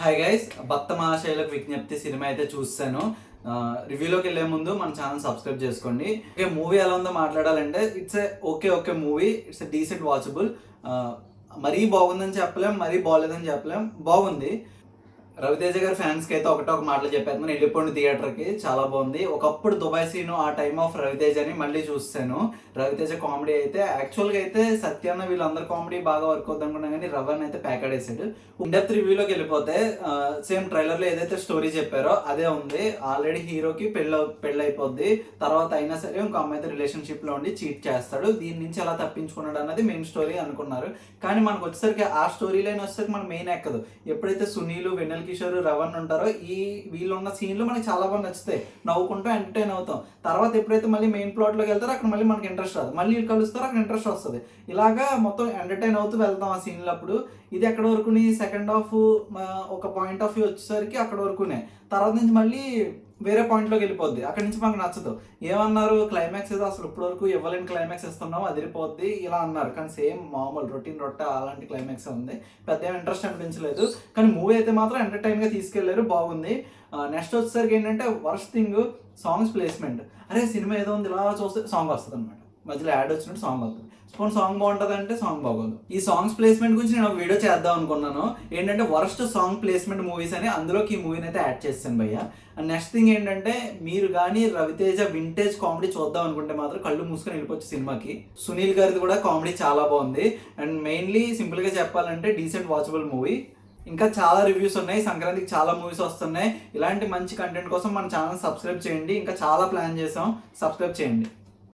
Hi guys, భక్త మహాశైలకు విజ్ఞప్తి cinema అయితే చూస్తాను. రివ్యూలోకి వెళ్ళే ముందు మన ఛానల్ సబ్స్క్రైబ్ చేసుకోండి. ఓకే, మూవీ ఎలా ఉందో మాట్లాడాలంటే it's okay movie. It's decent watchable. మరీ బాగుందని చెప్పలేం, మరీ బాగోలేదని చెప్పలేం, బాగుంది. రవితేజ గారి ఫ్యాన్స్కి అయితే ఒక మాటలు చెప్పేస్తున్నాను, వెళ్ళిపోండి థియేటర్కి. చాలా బాగుంది. ఒకప్పుడు దుబాయ్ సీను ఆ టైమ్ ఆఫ్ రవితేజ అని మళ్ళీ చూస్తాను. రవితేజ కామెడీ అయితే యాక్చువల్గా అయితే సత్యాన్న వీళ్ళందరూ కామెడీ బాగా వర్క్ అవుతుంది అనుకున్నా, కానీ రవన్ అయితే ప్యాకడేసాడు. ఇండెప్త్ రివ్యూలోకి వెళ్ళిపోతే సేమ్ ట్రైలర్లో ఏదైతే స్టోరీ చెప్పారో అదే ఉంది. ఆల్రెడీ హీరోకి పెళ్ళి అయిపోద్ది. తర్వాత అయినా సరే ఇంకో అమ్మాయితో రిలేషన్షిప్లో ఉండి చీట్ చేస్తాడు. దీని నుంచి ఎలా తప్పించుకున్నాడు అన్నది మెయిన్ స్టోరీ అనుకున్నారు. కానీ మనకు వచ్చేసరికి ఆ స్టోరీ లైన్ వచ్చేసరికి మనకు మెయిన్ ఎక్కదు. ఎప్పుడైతే సునీల్, వెన్నెల కిషోర్, రవన్ ఉంటారో వీళ్ళున్న సీన్లు మనకి చాలా బాగా నచ్చుతాయి. నవ్వుకుంటూ ఎంటర్టైన్ అవుతాం. తర్వాత ఎప్పుడైతే మళ్ళీ మెయిన్ ప్లాట్లోకి వెళ్తారో అక్కడ మళ్ళీ మనకి ఇంట్రెస్ట్ రాదు. మళ్ళీ వీళ్ళు కలుస్తారో అక్కడ ఇంట్రెస్ట్ వస్తుంది. ఇలాగా మొత్తం ఎంటర్టైన్ అవుతూ వెళ్తాం ఆ సీన్లు. అప్పుడు ఇది ఎక్కడ వరకుని సెకండ్ హాఫ్ ఒక పాయింట్ ఆఫ్ వ్యూ వచ్చేసరికి అక్కడ వరకునే. తర్వాత నుంచి మళ్ళీ వేరే పాయింట్లోకి వెళ్ళిపోద్ది. అక్కడి నుంచి మనకు నచ్చదు. ఏమన్నారు, క్లైమాక్స్ ఏదో అసలు ఇప్పటి వరకు ఇవ్వలేని క్లైమాక్స్ ఇస్తున్నాం, అదిరిపోద్ది ఇలా అన్నారు. కానీ సేమ్ మామూలు రొటీన్ అలాంటి క్లైమాక్స్ ఉంది. పెద్ద ఇంట్రెస్ట్ అనిపించలేదు. కానీ మూవీ అయితే మాత్రం ఎంటర్టైన్గా తీసుకెళ్లారు, బాగుంది. నెక్స్ట్ వచ్చేసరికి ఏంటంటే వర్స్ట్ థింగ్ సాంగ్స్ ప్లేస్మెంట్. అరే సినిమా ఏదో ఉంది, ఇలా చూస్తే సాంగ్ వస్తుంది అనమాట. మధ్యలో యాడ్ వచ్చినట్టు సాంగ్ వస్తుంది. సాంగ్ బాగుంటుంది అంటే సాంగ్ బాగోదు. ఈ సాంగ్స్ ప్లేస్మెంట్ గురించి నేను ఒక వీడియో చేద్దాం అనుకున్నాను. ఏంటంటే వరస్ట్ సాంగ్ ప్లేస్మెంట్ మూవీస్ అని, అందులోకి ఈ మూవీని అయితే యాడ్ చేస్తాను భయ్య. అండ్ నెక్స్ట్ థింగ్ ఏంటంటే, మీరు కానీ రవితేజ వింటేజ్ కామెడీ చూద్దాం అనుకుంటే మాత్రం కళ్ళు మూసుకొని వెళ్ళిపోవచ్చు సినిమాకి. సునీల్ గారిది కూడా కామెడీ చాలా బాగుంది. అండ్ మెయిన్లీ సింపుల్గా చెప్పాలంటే డీసెంట్ వాచబుల్ మూవీ. ఇంకా చాలా రివ్యూస్ ఉన్నాయి. సంక్రాంతికి చాలా మూవీస్ వస్తున్నాయి. ఇలాంటి మంచి కంటెంట్ కోసం మన ఛానల్ సబ్స్క్రైబ్ చేయండి. ఇంకా చాలా ప్లాన్ చేసాం, సబ్స్క్రైబ్ చేయండి.